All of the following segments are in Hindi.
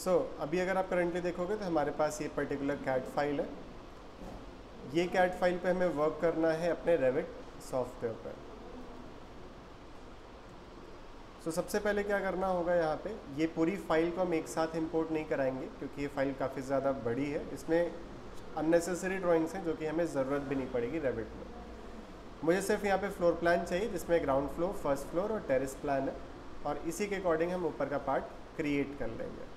अभी अगर आप करंटली देखोगे तो हमारे पास ये पर्टिकुलर कैट फाइल है। ये कैट फाइल पे हमें वर्क करना है अपने रेविट सॉफ्टवेयर पर। सबसे पहले क्या करना होगा, यहाँ पे ये पूरी फाइल को हम एक साथ इंपोर्ट नहीं कराएंगे क्योंकि ये फाइल काफ़ी ज़्यादा बड़ी है। इसमें अननेसेसरी ड्राइंग्स हैं जो कि हमें ज़रूरत भी नहीं पड़ेगी रेविट में। मुझे सिर्फ यहाँ पे फ्लोर प्लान चाहिए जिसमें ग्राउंड फ्लोर, फर्स्ट फ्लोर और टेरेस प्लान है, और इसी के अकॉर्डिंग हम ऊपर का पार्ट क्रिएट कर लेंगे।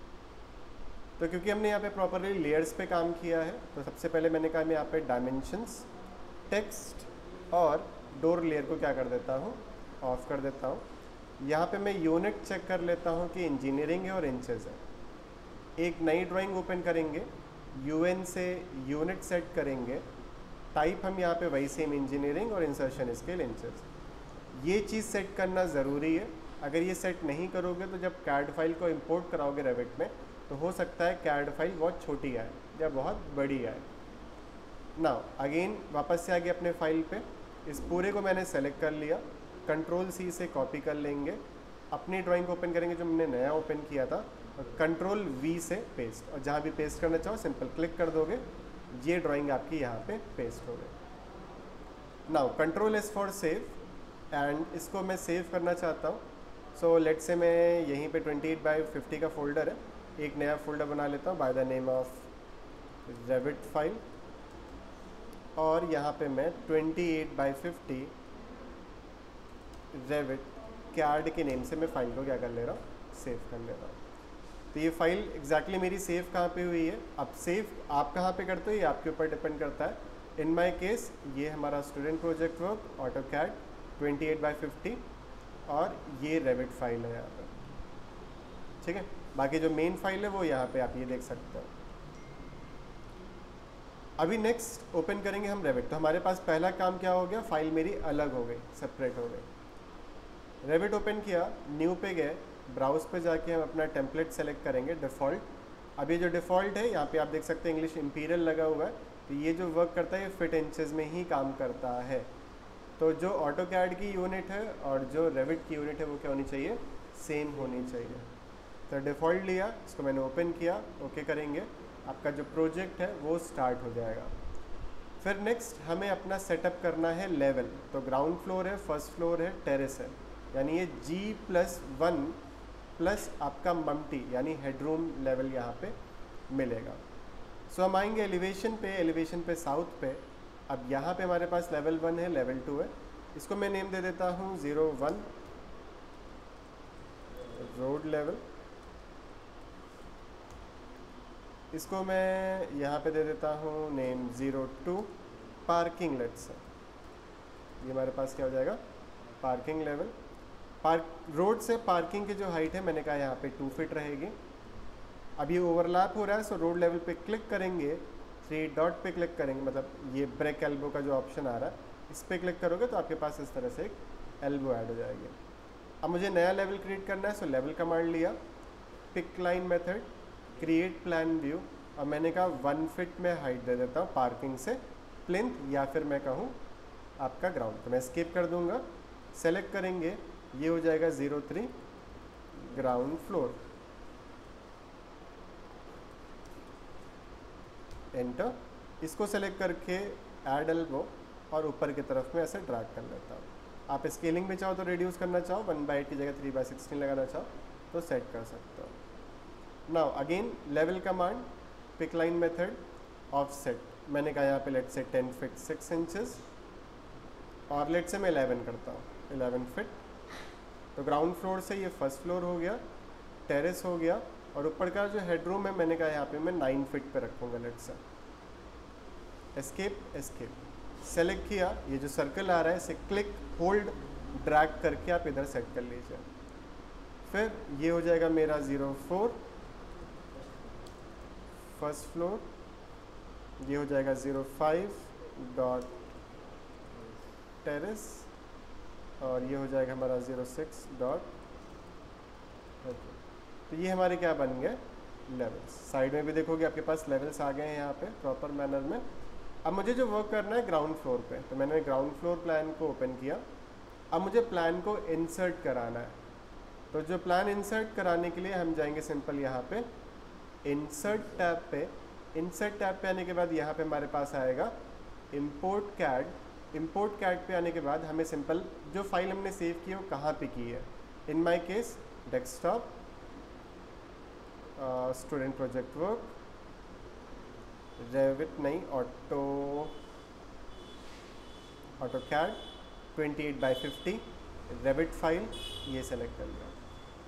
तो क्योंकि हमने यहाँ पे प्रॉपरली लेयर्स पे काम किया है, तो सबसे पहले मैंने कहा मैं यहाँ पे डायमेंशंस, टेक्स्ट और डोर लेयर को क्या कर देता हूँ, ऑफ कर देता हूँ। यहाँ पे मैं यूनिट चेक कर लेता हूँ कि इंजीनियरिंग है और इंचेस है। एक नई ड्राइंग ओपन करेंगे, यूएन से यूनिट सेट करेंगे, टाइप हम यहाँ पे वही सेम इंजीनियरिंग और इंसर्शन स्केल इंचेस। ये चीज़ सेट करना ज़रूरी है। अगर ये सेट नहीं करोगे तो जब कैड फाइल को इंपोर्ट कराओगे रेविट में तो हो सकता है कैड फाइल बहुत छोटी आए या बहुत बड़ी आए। नाउ अगेन वापस से आगे अपने फाइल पे इस पूरे को मैंने सेलेक्ट कर लिया, कंट्रोल सी से कॉपी कर लेंगे, अपनी ड्राइंग को ओपन करेंगे जो हमने नया ओपन किया था, और कंट्रोल वी से पेस्ट, और जहाँ भी पेस्ट करना चाहो सिंपल क्लिक कर दोगे, ये ड्राइंग आपकी यहाँ पे पेस्ट हो गई। Now control S for save, and इसको मैं सेव करना चाहता हूँ। सो लेट से मैं यहीं पे 28/50 का फोल्डर है, एक नया फोल्डर बना लेता हूँ by the name of Revit file, और यहाँ पे मैं 28/50 रेविट कैड के नेम से मैं फाइल को क्या कर ले रहा हूँ, सेव कर ले रहा हूँ। तो ये फाइल एग्जैक्टली मेरी सेव कहाँ पे हुई है। अब सेव आप कहाँ पे करते हो ये आपके ऊपर डिपेंड करता है। इन माय केस ये हमारा स्टूडेंट प्रोजेक्ट वर्क ऑटोकैड 28/50 और ये रेविट फाइल है यहाँ पर, ठीक है। बाकी जो मेन फाइल है वो यहाँ पे आप ये देख सकते हो। अभी नेक्स्ट ओपन करेंगे हम रेविट। तो हमारे पास पहला काम क्या हो गया, फाइल मेरी अलग हो गई, सेपरेट हो गई। रेविट ओपन किया, न्यू पे गए, ब्राउज पे जाके हम अपना टेम्पलेट सेलेक्ट करेंगे डिफ़ॉल्ट। अब ये जो डिफ़ॉल्ट है यहाँ पे आप देख सकते हैं इंग्लिश इंपीरियल लगा हुआ है, तो ये जो वर्क करता है ये फिट इंचेस में ही काम करता है। तो जो ऑटोकैड की यूनिट है और जो रेविट की यूनिट है वो क्या होनी चाहिए, सेम होनी चाहिए। तो डिफ़ॉल्ट लिया, इसको मैंने ओपन किया, ओके करेंगे, आपका जो प्रोजेक्ट है वो स्टार्ट हो जाएगा। फिर नेक्स्ट हमें अपना सेटअप करना है लेवल। तो ग्राउंड फ्लोर है, फर्स्ट फ्लोर है, टेरेस है, यानी ये G+1 प्लस आपका मम्टी यानी हेडरूम लेवल यहाँ पे मिलेगा। सो हम आएंगे एलिवेशन पे साउथ पे। अब यहाँ पे हमारे पास लेवल 1 है, लेवल 2 है, इसको मैं नेम दे देता हूँ 01 रोड लेवल। इसको मैं यहाँ पे दे देता हूँ नेम 02 पार्किंग लेट्स। ये हमारे पास क्या हो जाएगा, पार्किंग लेवल। रोड से पार्किंग की जो हाइट है मैंने कहा यहाँ पे 2 फीट रहेगी। अब ये ओवरलैप हो रहा है, सो रोड लेवल पे क्लिक करेंगे, 3 डॉट पे क्लिक करेंगे, मतलब ये ब्रेक एल्बो का जो ऑप्शन आ रहा है इस पर क्लिक करोगे तो आपके पास इस तरह से एक एल्बो ऐड हो जाएगी। अब मुझे नया लेवल क्रिएट करना है, सो लेवल कमांड लिया, pick line method, create plan view, और मैंने कहा 1 फीट में हाइट दे देता हूँ पार्किंग से प्लिंथ, या फिर मैं कहूँ आपका ग्राउंड। तो मैं स्किप कर दूंगा, सेलेक्ट करेंगे, ये हो जाएगा 03 ग्राउंड फ्लोर, एंटर। इसको सेलेक्ट करके ऐड एल्बो और ऊपर की तरफ में ऐसे ड्रैग कर लेता हूँ। आप स्केलिंग में चाहो तो रिड्यूस करना चाहो, 1/8 की जगह 3/16 लगाना चाहो तो सेट कर सकते हो। Now again level command, pick line method, offset, मैंने कहा यहाँ पे लेट से 10 फीट 6 इंचेस, और लेट से मैं 11 करता हूँ, 11 फीट। तो ग्राउंड फ्लोर से ये फर्स्ट फ्लोर हो गया, टेरेस हो गया, और ऊपर का जो हेडरूम है मैंने कहा यहाँ पे मैं 9 फीट पे रखूँगा लेट से। एस्केप सेलेक्ट किया, ये जो सर्कल आ रहा है इसे क्लिक होल्ड ड्रैग करके आप इधर सेट कर लीजिए। फिर ये हो जाएगा मेरा 04 फर्स्ट फ्लोर, ये हो जाएगा 05 डॉट टेरेस, और ये हो जाएगा हमारा 06 डॉट। तो ये हमारे क्या बन गए, लेवल्स। साइड में भी देखोगे आपके पास लेवल्स आ गए हैं यहाँ पे प्रॉपर मैनर में। अब मुझे जो वर्क करना है ग्राउंड फ्लोर पे, तो मैंने ग्राउंड फ्लोर प्लान को ओपन किया। अब मुझे प्लान को इंसर्ट कराना है, तो जो प्लान इंसर्ट कराने के लिए हम जाएंगे सिंपल यहाँ पे इंसर्ट टैब पे आने के बाद यहाँ पे हमारे पास आएगा इम्पोर्ट कैड पे आने के बाद हमें सिंपल जो फाइल हमने सेव की है वो कहाँ पे की है, in my case desktop, student project work, Revit नहीं, ऑटो कैड 28/50 रेविट फाइल, ये सेलेक्ट कर लिया।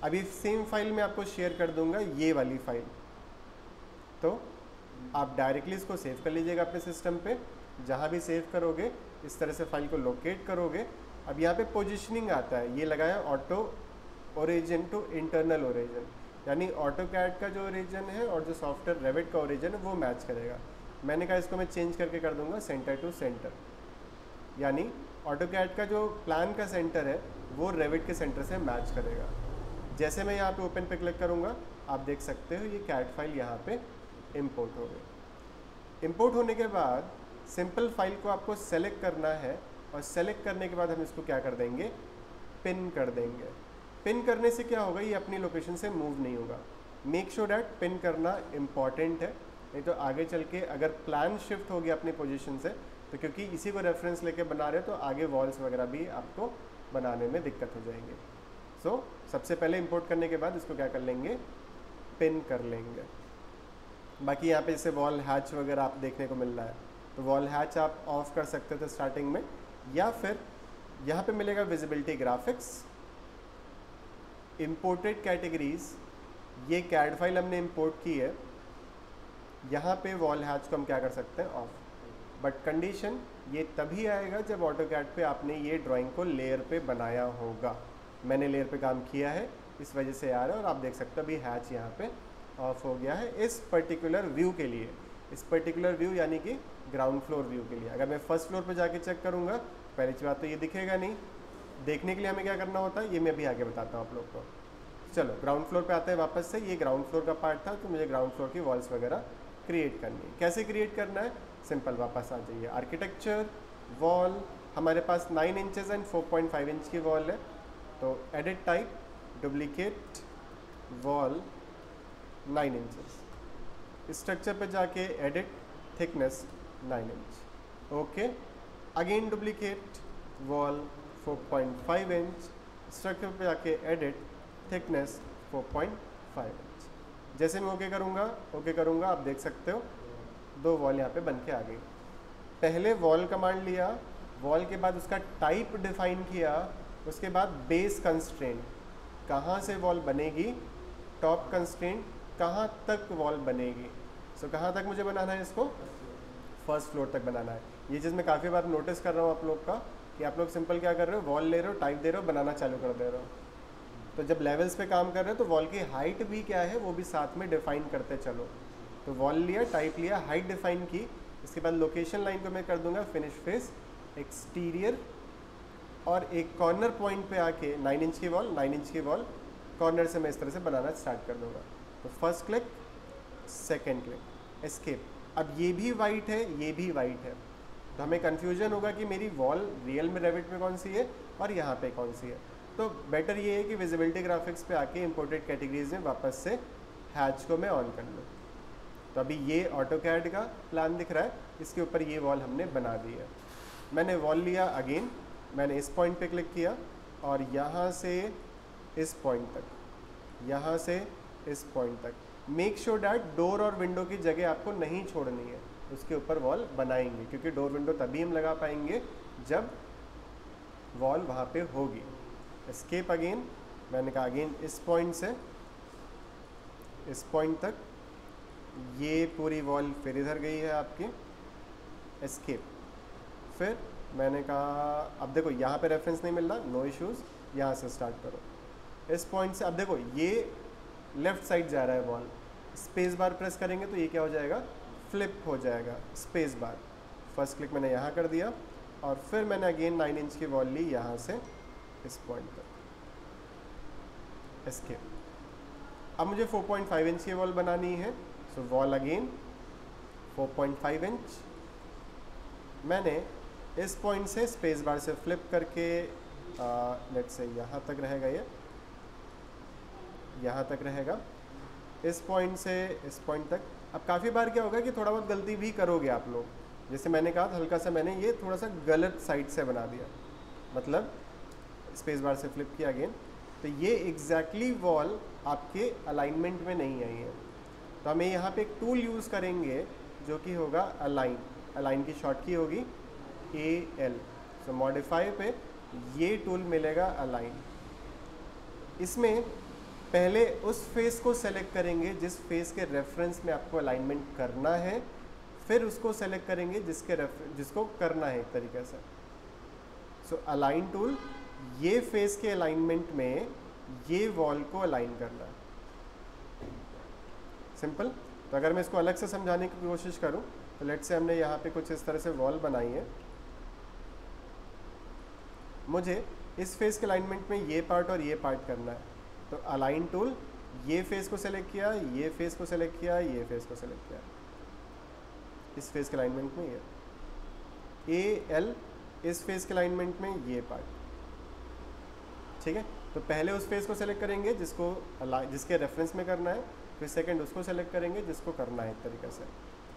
अभी सेम फाइल मैं आपको शेयर कर दूंगा, ये वाली फाइल, तो आप डायरेक्टली इसको सेव कर लीजिएगा अपने सिस्टम पे। जहाँ भी सेव करोगे इस तरह से फाइल को लोकेट करोगे। अब यहाँ पे पोजीशनिंग आता है, ये लगाया auto origin to internal origin, यानी ऑटो कैड का जो ओरिजिन है और जो सॉफ्टवेयर रेविट का ओरिजिन है वो मैच करेगा। मैंने कहा इसको मैं चेंज करके कर दूंगा सेंटर टू सेंटर, यानी ऑटो कैड का जो प्लान का सेंटर है वो रेविट के सेंटर से मैच करेगा। जैसे मैं यहाँ पे ओपन पे क्लिक करूँगा आप देख सकते हो ये कैड फाइल यहाँ पे इंपोर्ट हो गई। इंपोर्ट होने के बाद सिंपल फाइल को आपको सेलेक्ट करना है और सेलेक्ट करने के बाद हम इसको क्या कर देंगे, पिन कर देंगे। पिन करने से क्या होगा, ये अपनी लोकेशन से मूव नहीं होगा। मेक श्योर डैट पिन करना इम्पॉर्टेंट है, नहीं तो आगे चल के अगर प्लान शिफ्ट हो गया अपनी पोजीशन से तो क्योंकि इसी को रेफरेंस लेके बना रहे हो तो आगे वॉल्स वगैरह भी आपको बनाने में दिक्कत हो जाएंगे। सो सबसे पहले इंपोर्ट करने के बाद इसको क्या कर लेंगे, पिन कर लेंगे। बाकी यहाँ पे जैसे वॉल हैच वगैरह आप देखने को मिल रहा है तो वॉल हैच आप ऑफ कर सकते थे स्टार्टिंग में, या फिर यहाँ पे मिलेगा विजिबिलिटी ग्राफिक्स, इंपोर्टेड कैटेगरीज, ये कैड फाइल हमने इंपोर्ट की है, यहाँ पे वॉल हैच को हम क्या कर सकते हैं, ऑफ। बट कंडीशन ये तभी आएगा जब ऑटो कैड पे आपने ये ड्राइंग को लेयर पे बनाया होगा। मैंने लेयर पे काम किया है इस वजह से आ रहा है, और आप देख सकते हो अभी हैच यहाँ पे ऑफ हो गया है इस पर्टिकुलर व्यू के लिए। इस पर्टिकुलर व्यू यानी कि ग्राउंड फ्लोर व्यू के लिए। अगर मैं फर्स्ट फ्लोर पे जाके चेक करूँगा पहली बात तो ये दिखेगा नहीं। देखने के लिए हमें क्या करना होता है ये मैं अभी आगे बताता हूँ आप लोग को। चलो ग्राउंड फ्लोर पे आते हैं वापस से। ये ग्राउंड फ्लोर का पार्ट था तो मुझे ग्राउंड फ्लोर की वॉल्स वगैरह क्रिएट करनी है। कैसे क्रिएट करना है, सिंपल वापस आ जाइए आर्किटेक्चर, वॉल, हमारे पास 9 इंचेस एंड 4.5 इंच की वॉल है तो edit type, duplicate wall 9 inches, structure पे जाके edit thickness 9 inch, okay. Again duplicate wall 4.5 inch, structure पे जाके एडिट थिकनेस 4.5 इंच। जैसे मैं ओके करूँगा आप देख सकते हो 2 वॉल यहाँ पे बन के आ गई। पहले वॉल कमांड लिया, वॉल के बाद उसका टाइप डिफाइन किया, उसके बाद बेस कंस्ट्रेंट, कहाँ से वॉल बनेगी, टॉप कंस्ट्रेंट कहाँ तक वॉल बनेगी। सो कहाँ तक मुझे बनाना है इसको, फर्स्ट फ्लोर तक बनाना है। ये चीज़ मैं काफ़ी बार नोटिस कर रहा हूँ आप लोग का कि आप लोग सिंपल क्या कर रहे हो, वॉल ले रहे हो, टाइप दे रहे हो, बनाना चालू कर दे रहे हो। तो जब लेवल्स पे काम कर रहे हो तो वॉल की हाइट भी क्या है वो भी साथ में डिफाइन करते चलो। तो वॉल लिया, टाइप लिया, हाइट डिफाइन की, इसके बाद लोकेशन लाइन को मैं कर दूंगा फिनिश फेस एक्सटीरियर, और एक कॉर्नर पॉइंट पे आके 9 इंच की वॉल कॉर्नर से मैं इस तरह से बनाना स्टार्ट कर दूंगा। तो first click, second click, escape. अब ये भी वाइट है, ये भी वाइट है, तो हमें कन्फ्यूजन होगा कि मेरी वॉल रियल में रेविट में कौन सी है और यहाँ पे कौन सी है। तो बेटर ये है कि विजिबिलिटी ग्राफिक्स पे आके इंपोर्टेड कैटेगरीज में वापस से हैच को मैं ऑन कर लूँ। तो अभी ये ऑटो कैड का प्लान दिख रहा है, इसके ऊपर ये वॉल हमने बना दी है। मैंने वॉल लिया, अगेन मैंने इस पॉइंट पे क्लिक किया और यहाँ से इस पॉइंट तक, यहाँ से इस पॉइंट तक। मेक श्योर डैट डोर और विंडो की जगह आपको नहीं छोड़नी है, उसके ऊपर वॉल बनाएंगे, क्योंकि डोर विंडो तभी हम लगा पाएंगे जब वॉल वहाँ पे होगी। एस्केप अगेन, मैंने कहा अगेन इस पॉइंट से इस पॉइंट तक, ये पूरी वॉल फिर इधर गई है आपकी, एस्केप। फिर मैंने कहा अब देखो यहाँ पे रेफरेंस नहीं मिल रहा, नो इश्यूज़, यहाँ से स्टार्ट करो इस पॉइंट से। अब देखो ये लेफ़्ट साइड जा रहा है वॉल, स्पेस बार प्रेस करेंगे तो ये क्या हो जाएगा, फ्लिप हो जाएगा, स्पेस बार। फर्स्ट क्लिक मैंने यहाँ कर दिया और फिर मैंने अगेन 9 इंच की वॉल ली यहाँ से इस पॉइंट तक, एस्केप। अब मुझे 4.5 इंच की वॉल बनानी है, सो वॉल अगेन 4.5 इंच। मैंने इस पॉइंट से स्पेस बार से फ्लिप करके लेट्स से यहाँ तक रहेगा, ये यहाँ तक रहेगा, इस पॉइंट से इस पॉइंट तक। अब काफ़ी बार क्या होगा कि थोड़ा बहुत गलती भी करोगे आप लोग, जैसे मैंने कहा हल्का सा मैंने ये थोड़ा सा गलत साइड से बना दिया, मतलब स्पेस बार से फ्लिप किया अगेन, तो ये एग्जैक्टली वॉल आपके अलाइनमेंट में नहीं आई है। तो हमें यहाँ पे एक टूल यूज़ करेंगे जो कि होगा अलाइन। अलाइन की शॉर्ट की होगी AL। सो मॉडिफाई पे ये टूल मिलेगा अलाइन। इसमें पहले उस फेस को सेलेक्ट करेंगे जिस फेस के रेफरेंस में आपको अलाइनमेंट करना है, फिर उसको सेलेक्ट करेंगे जिसको करना है एक तरीके से। सो अलाइन टूल, ये फेस के अलाइनमेंट में ये वॉल को अलाइन करना है, सिंपल। तो अगर मैं इसको अलग से समझाने की कोशिश करूं तो लेट्स से हमने यहाँ पे कुछ इस तरह से वॉल बनाई है, मुझे इस फेस के अलाइनमेंट में ये पार्ट और ये पार्ट करना है। तो अलाइन टूल, ये फेस को सेलेक्ट किया, ये फेस को सेलेक्ट किया, ये फेस को सेलेक्ट किया, इस फेस के अलाइनमेंट में ये AL, इस फेस के अलाइनमेंट में ये पार्ट, ठीक है। तो पहले उस फेस को सेलेक्ट करेंगे जिसके रेफरेंस में करना है, फिर सेकंड उसको सेलेक्ट करेंगे जिसको करना है एक तरीके से।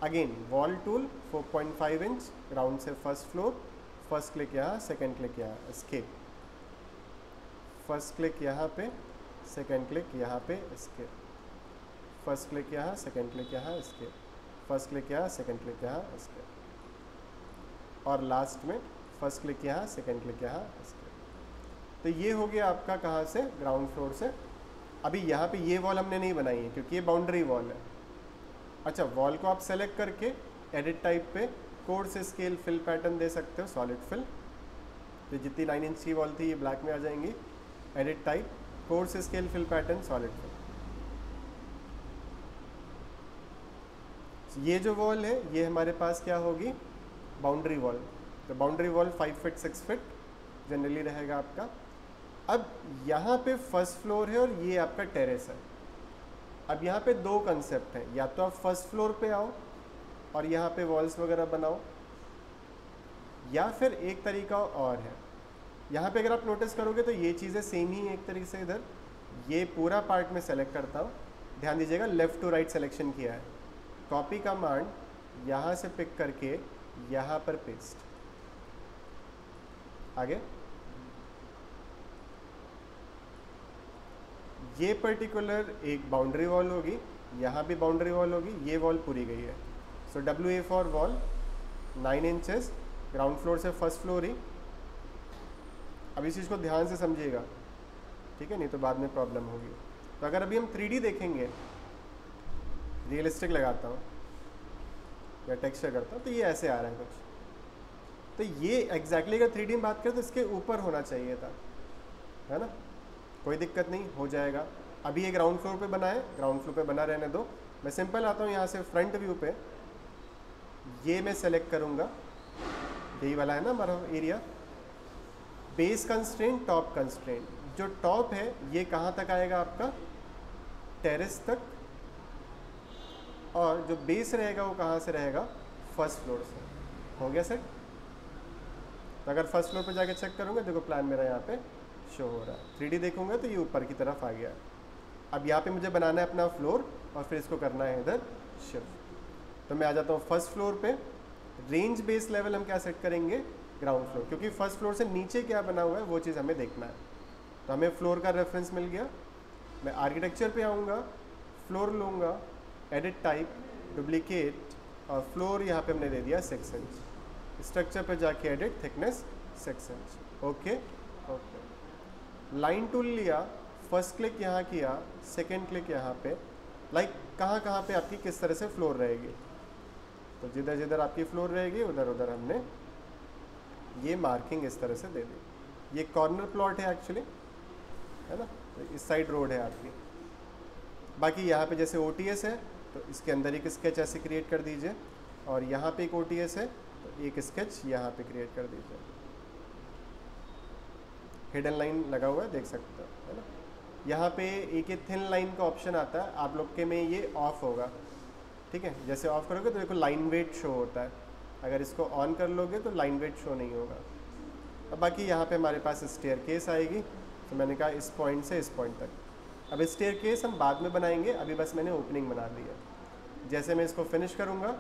Again wall tool 4.5 inch ground से फर्स्ट फ्लोर, फर्स्ट क्लिक यहाँ, सेकंड क्लिक यहाँ, एस्केप, फर्स्ट क्लिक यहाँ पे, सेकंड क्लिक यहाँ पे, एस्केप, फर्स्ट क्लिक यहाँ, सेकंड क्लिक यहाँ, एस्केप, फर्स्ट क्लिक यहाँ, सेकंड क्लिक यहाँ, एस्केप, और लास्ट में फर्स्ट क्लिक यहाँ, सेकंड क्लिक यहाँ, एस्केप। तो ये हो गया आपका कहाँ से, ग्राउंड फ्लोर से। अभी यहाँ पे ये वॉल हमने नहीं बनाई है क्योंकि ये बाउंड्री वॉल है। अच्छा, वॉल को आप सेलेक्ट करके एडिट टाइप पे कोर्स स्केल फिल पैटर्न दे सकते हो, सॉलिड फिल। तो जितनी 9 इंच की वॉल थी ये ब्लैक में आ जाएंगी। Edit type coarse scale fill pattern solid fill. ये जो वॉल है ये हमारे पास क्या होगी, बाउंड्री वॉल। तो boundary wall 5 feet 6 feet generally रहेगा आपका। अब यहाँ पे फर्स्ट फ्लोर है और ये आपका टेरेस है। अब यहाँ पे दो कंसेप्ट हैं, या तो आप फर्स्ट फ्लोर पे आओ और यहाँ पे वॉल्स वगैरह बनाओ, या फिर एक तरीका और है। यहाँ पे अगर आप नोटिस करोगे तो ये चीज़ें सेम ही एक तरीके से। इधर ये पूरा पार्ट में सेलेक्ट करता हूँ, ध्यान दीजिएगा लेफ़्ट टू राइट सिलेक्शन किया है। कॉपी कमांड यहाँ से पिक करके यहाँ पर पेस्ट, आगे ये पर्टिकुलर एक बाउंड्री वॉल होगी, यहाँ भी बाउंड्री वॉल होगी, ये वॉल पूरी गई है। सो WA for wall 9 inches ground floor से फर्स्ट फ्लोर ही। अब इस चीज़ को ध्यान से समझिएगा, ठीक है, नहीं तो बाद में प्रॉब्लम होगी। तो अगर अभी हम 3D देखेंगे, रियलिस्टिक लगाता हूँ या टेक्सचर करता हूँ, तो ये ऐसे आ रहा है कुछ। तो ये एग्जैक्टली अगर 3D में बात करें तो इसके ऊपर होना चाहिए था, है ना। कोई दिक्कत नहीं, हो जाएगा। अभी ये ग्राउंड फ्लोर पे बना है, ग्राउंड फ्लोर पे बना रहने दो। मैं सिंपल आता हूँ यहाँ से फ्रंट व्यू पे, ये मैं सेलेक्ट करूँगा, यही वाला है ना हमारा area. Base constraint, top constraint. जो टॉप है ये कहाँ तक आएगा आपका, टेरेस तक, और जो बेस रहेगा वो कहाँ से रहेगा, फर्स्ट फ्लोर से। हो गया सेट। तो अगर फर्स्ट फ्लोर पे जाके चेक करूँगा, देखो प्लान मेरा यहाँ पे शो हो रहा है। 3D देखूंगा तो ये ऊपर की तरफ आ गया। अब यहाँ पे मुझे बनाना है अपना फ्लोर और फिर इसको करना है इधर शिफ्ट। तो मैं आ जाता हूँ फर्स्ट फ्लोर पे। रेंज बेस लेवल हम क्या सेट करेंगे, ग्राउंड फ्लोर, क्योंकि फर्स्ट फ्लोर से नीचे क्या बना हुआ है वो चीज़ हमें देखना है। तो हमें फ्लोर का रेफरेंस मिल गया। मैं आर्किटेक्चर पे आऊँगा, फ्लोर लूँगा, एडिट टाइप, डुप्लीकेट, और फ्लोर यहाँ पे हमने दे दिया 6 इंच। स्ट्रक्चर पे जाके edit thickness 6 inch. Okay okay. Line tool लिया, फर्स्ट क्लिक यहाँ किया, सेकंड क्लिक यहाँ पे, लाइक कहाँ पे आपकी किस तरह से फ्लोर रहेगी। तो जिधर जिधर आपकी फ्लोर रहेगी उधर उधर हमने ये मार्किंग इस तरह से दे दी। ये कॉर्नर प्लॉट है एक्चुअली, है ना, तो इस साइड रोड है आपकी। बाकी यहाँ पे जैसे OTS है तो इसके अंदर एक स्केच ऐसे क्रिएट कर दीजिए, और यहाँ पे एक OTS है तो एक स्केच यहाँ पे क्रिएट कर दीजिए। हिडन लाइन लगा हुआ है, देख सकते हो, है ना। यहाँ पे एक ये थिन लाइन का ऑप्शन आता है, आप लोग के में ये ऑफ होगा, ठीक है। जैसे ऑफ करोगे तो देखो लाइन वेट शो होता है, अगर इसको ऑन कर लोगे तो लाइन वेट शो नहीं होगा। अब बाकी यहाँ पे हमारे पास स्टेयर केस आएगी, तो मैंने कहा इस पॉइंट से इस पॉइंट तक। अब स्टेयरकेस हम बाद में बनाएंगे, अभी बस मैंने ओपनिंग बना दी है। जैसे मैं इसको फिनिश करूँगा,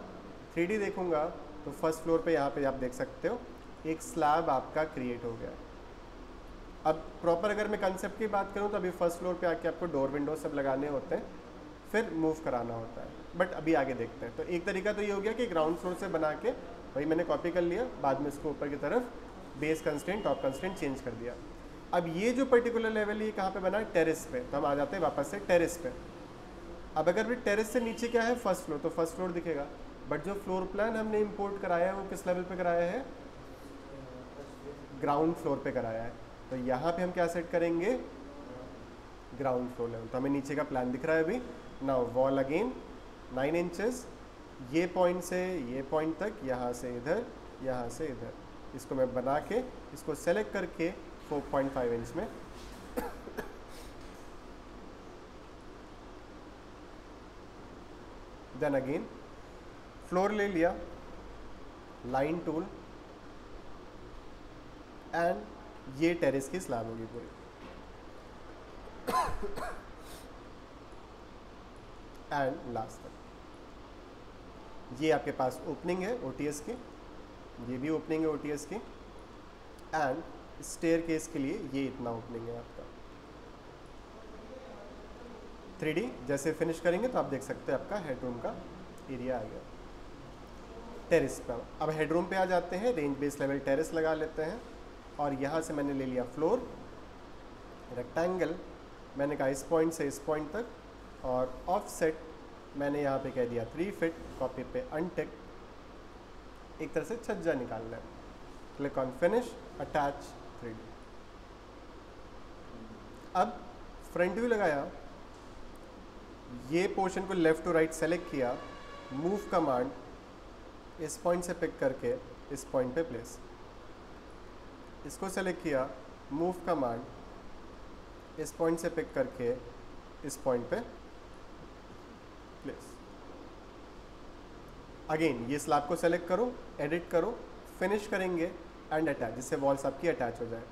3D देखूँगा, तो फर्स्ट फ्लोर पे यहाँ पे आप देख सकते हो एक स्लैब आपका क्रिएट हो गया। अब प्रॉपर अगर मैं कंसेप्ट की बात करूँ तो अभी फर्स्ट फ्लोर पे आके आपको डोर विंडो सब लगाने होते हैं, फिर मूव कराना होता है, बट अभी आगे देखते हैं। तो एक तरीका तो ये हो गया कि ग्राउंड फ्लोर से बना के वही मैंने कॉपी कर लिया, बाद में इसको ऊपर की तरफ base constraint top constraint change कर दिया। अब ये जो पर्टिकुलर लेवल ये कहाँ पे बना है, टेरेस पे, तो हम आ जाते हैं वापस से टेरेस पे। अब अगर भी टेरेस से नीचे क्या है, फर्स्ट फ्लोर, तो फर्स्ट फ्लोर दिखेगा, बट जो फ्लोर प्लान हमने इंपोर्ट कराया है वो किस लेवल पे कराया है, ग्राउंड फ्लोर पे कराया है। तो यहाँ पे हम क्या सेट करेंगे, ग्राउंड फ्लोर लेवल। तो हमें नीचे का प्लान दिख रहा है अभी। नाउ वॉल अगेन 9 इंचेस, ये पॉइंट से ये पॉइंट तक, यहाँ से इधर, यहाँ से इधर, इसको मैं बना के इसको सेलेक्ट करके 4.5 इंच में देन अगेन फ्लोर ले लिया, लाइन टूल, एंड ये टेरेस की स्लैब होगी पूरी। एंड लास्ट तक ये आपके पास ओपनिंग है ओटीएस की, ये भी ओपनिंग है ओटीएस की, एंड स्टेयरकेस के लिए ये इतना ओपनिंग है आपका। 3D जैसे फिनिश करेंगे तो आप देख सकते हैं आपका हेडरूम का एरिया आ गया। टेरेस पर अब हेडरूम पे आ जाते हैं, रेंज बेस लेवल टेरेस लगा लेते हैं, और यहाँ से मैंने ले लिया फ्लोर रेक्टेंगल, मैंने कहा इस पॉइंट से इस पॉइंट तक, और ऑफसेट मैंने यहाँ पे कह दिया 3 फीट, कॉपी पे अनटिक, एक तरह से छज्जा निकालना है। Click on finish, attach 3D। अब फ्रंट व्यू लगाया, ये पोर्शन को लेफ्ट टू राइट सेलेक्ट किया, मूव कमांड इस पॉइंट से पिक करके इस पॉइंट पे प्लेस, इसको सेलेक्ट किया, मूव कमांड इस पॉइंट से पिक करके इस पॉइंट पे प्लेस। अगेन ये स्लैब को सेलेक्ट करो, एडिट करो, फिनिश करेंगे एंड अटैच, जिससे वॉल्स आपकी अटैच हो जाए।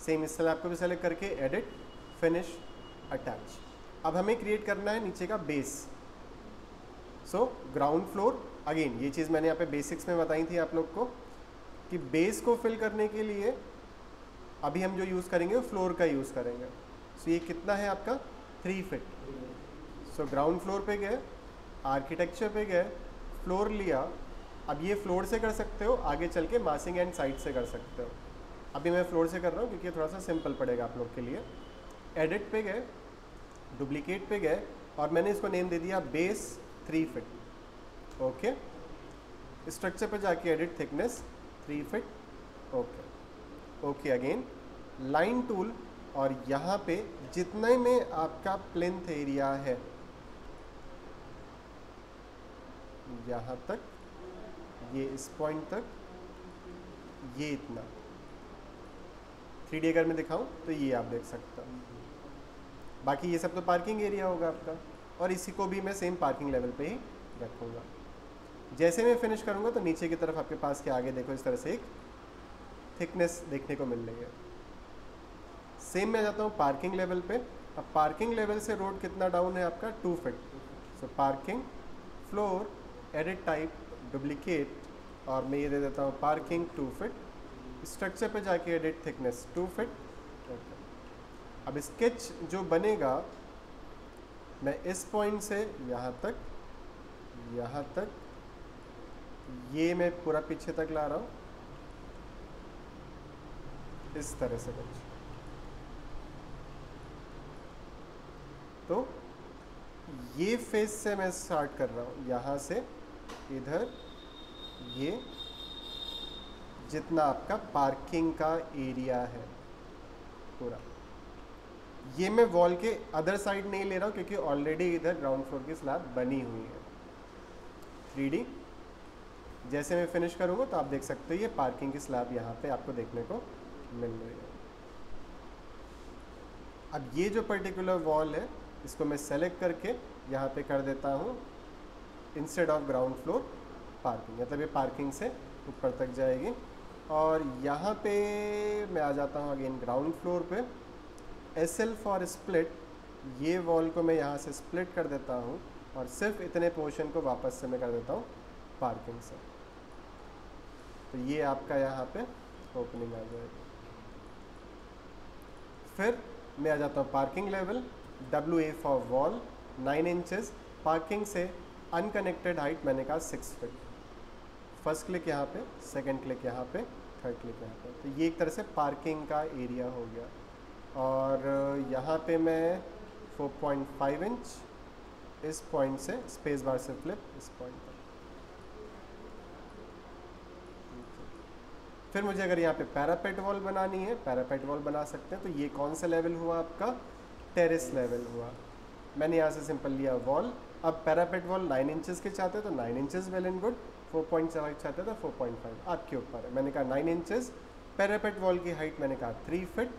सेम इस स्लैब को भी सेलेक्ट करके एडिट, फिनिश, अटैच। अब हमें क्रिएट करना है नीचे का base. So ground floor, again ये चीज़ मैंने यहाँ पे बेसिक्स में बताई थी आप लोग को कि बेस को फिल करने के लिए अभी हम जो यूज़ करेंगे वो फ्लोर का यूज़ करेंगे। सो ये कितना है आपका 3 फीट। सो ग्राउंड फ्लोर पे गए, आर्किटेक्चर पे गए, फ्लोर लिया। अब ये फ्लोर से कर सकते हो, आगे चल के मासिंग एंड साइड से कर सकते हो। अभी मैं फ्लोर से कर रहा हूँ क्योंकि थोड़ा सा सिंपल पड़ेगा आप लोग के लिए। एडिट पे गए, डुप्लीकेट पे गए, और मैंने इसको नेम दे दिया बेस 3 फीट। ओके, स्ट्रक्चर पे जाके edit thickness 3 feet. Okay okay, again line tool, और यहाँ पे जितने में आपका प्लेंथ एरिया है यहाँ तक, ये इस पॉइंट तक, ये इतना 3D अगर मैं दिखाऊं तो ये आप देख सकते हो। बाकी ये सब तो पार्किंग एरिया होगा आपका, और इसी को भी मैं सेम पार्किंग लेवल पे ही रखूँगा। जैसे मैं फिनिश करूँगा तो नीचे की तरफ आपके पास के आगे देखो इस तरह से एक थिकनेस देखने को मिल रही है। सेम मैं जाता हूँ पार्किंग लेवल पे। अब पार्किंग लेवल से रोड कितना डाउन है आपका 2 feet. So parking, floor, edit type, duplicate, और मैं ये दे देता हूँ पार्किंग 2 फीट। स्ट्रक्चर पे जाके एडिट थिकनेस 2 फीट। अब स्केच जो बनेगा, मैं इस पॉइंट से यहाँ तक, ये मैं पूरा पीछे तक ला रहा हूँ इस तरह से कुछ। तो ये फेस से मैं स्टार्ट कर रहा हूँ, यहाँ से इधर, ये जितना आपका पार्किंग का एरिया है पूरा, ये मैं वॉल के अदर साइड नहीं ले रहा हूँ क्योंकि ऑलरेडी इधर ग्राउंड फ्लोर की स्लैब बनी हुई है। 3D जैसे मैं फिनिश करूँगा तो आप देख सकते हो ये पार्किंग की स्लैब यहाँ पे आपको देखने को मिल रही है। अब ये जो पर्टिकुलर वॉल है इसको मैं सेलेक्ट करके यहाँ पे कर देता हूँ instead of ground floor parking, मतलब ये पार्किंग से ऊपर तक जाएगी। और यहाँ पे मैं आ जाता हूँ अगेन ग्राउंड फ्लोर पे। SL फॉर स्प्लिट ये वॉल को मैं यहाँ से स्प्लिट कर देता हूँ और सिर्फ इतने पोर्शन को वापस से मैं कर देता हूँ पार्किंग से। तो ये आपका यहाँ पे ओपनिंग आ जाएगी। फिर मैं आ जाता हूँ parking level, WA for wall 9 inches, parking से अनकनेक्टेड हाइट मैंने कहा 6 फीट। फर्स्ट क्लिक यहाँ पे, सेकंड क्लिक यहाँ पे, थर्ड क्लिक यहाँ पे। तो ये एक तरह से पार्किंग का एरिया हो गया। और यहाँ पे मैं 4.5 इंच इस पॉइंट से स्पेस बार से फ्लिप इस पॉइंट पर। फिर मुझे अगर यहाँ पे पैरापेट वॉल बनानी है, पैरापेट वॉल बना सकते हैं। तो ये कौन सा लेवल हुआ आपका? टेरेस लेवल हुआ। मैंने यहाँ से सिंपल लिया वॉल। अब पैरापेट वॉल 9 इंचेस के चाहते हो तो 9 इंचेस वेल एंड गुड, 4.5 चाहते हो तो 4.5, आपके ऊपर है। मैंने कहा 9 इंचेस। पैरापेट वॉल की हाइट मैंने कहा 3 feet.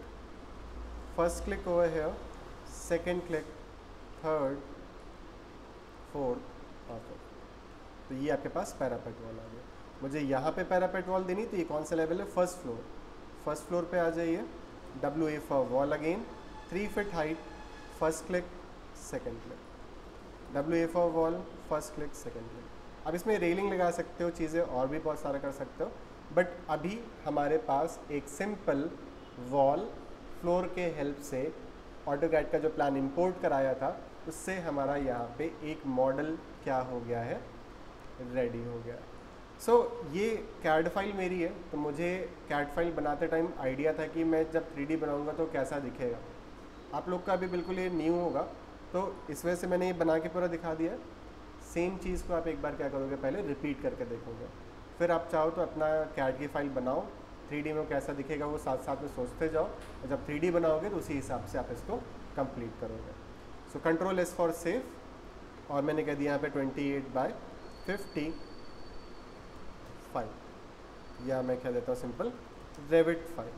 First click over here, second click, third, fourth और फिफ्थ। तो ये आपके पास पैरापेट वॉल आ गया। मुझे यहाँ पे पैरापेट वॉल देनी, तो ये कौन सा लेवल है? First floor. फर्स्ट फ्लोर पे आ जाइए, WA for wall again 3 feet height, first click, second click, WA for wall, first click, second click. अब इसमें रेलिंग लगा सकते हो, चीज़ें और भी बहुत सारा कर सकते हो, बट अभी हमारे पास एक सिंपल वॉल फ्लोर के हेल्प से ऑटोकैड का जो प्लान इंपोर्ट कराया था उससे हमारा यहाँ पे एक मॉडल क्या हो गया है? रेडी हो गया। सो ये कैड फाइल मेरी है। तो मुझे कैड फाइल बनाते टाइम आइडिया था कि मैं जब 3D बनाऊंगा तो कैसा दिखेगा। आप लोग का भी बिल्कुल ये न्यू होगा, तो इस वजह से मैंने ये बना के पूरा दिखा दिया। सेम चीज़ को आप एक बार क्या करोगे, पहले रिपीट करके देखोगे, फिर आप चाहो तो अपना कैड की फाइल बनाओ, 3D में कैसा दिखेगा वो साथ साथ में सोचते जाओ, और जब 3D बनाओगे तो उसी हिसाब से आप इसको कंप्लीट करोगे। So control S for save, और मैंने कह दिया यहाँ पे 28/50 फाइल, या मैं कह देता हूँ simple Revit file.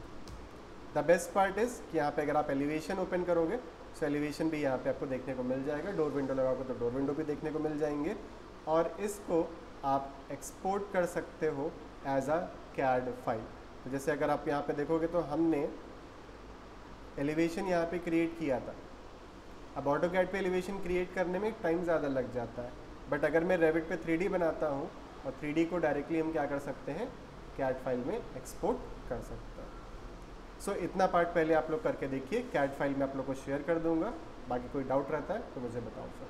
The best part is कि यहाँ पे अगर आप एलिवेशन ओपन करोगे तो एलिवेशन भी यहाँ पे आपको देखने को मिल जाएगा। डोर विंडो लगाओगे तो डोर विंडो भी देखने को मिल जाएंगे, और इसको आप एक्सपोर्ट कर सकते हो एज अ कैड फाइल। तो जैसे अगर आप यहाँ पे देखोगे तो हमने एलिवेशन यहाँ पे क्रिएट किया था। अब ऑटोकैड पे एलिवेशन क्रिएट करने में टाइम ज़्यादा लग जाता है, बट अगर मैं रेविट पे 3D बनाता हूँ और 3D को डायरेक्टली हम क्या कर सकते हैं, कैड फाइल में एक्सपोर्ट कर सकते हैं। सो इतना पार्ट पहले आप लोग करके देखिए, कैड फाइल में आप लोग को शेयर कर दूंगा। बाकी कोई डाउट रहता है तो मुझे बताओ सर।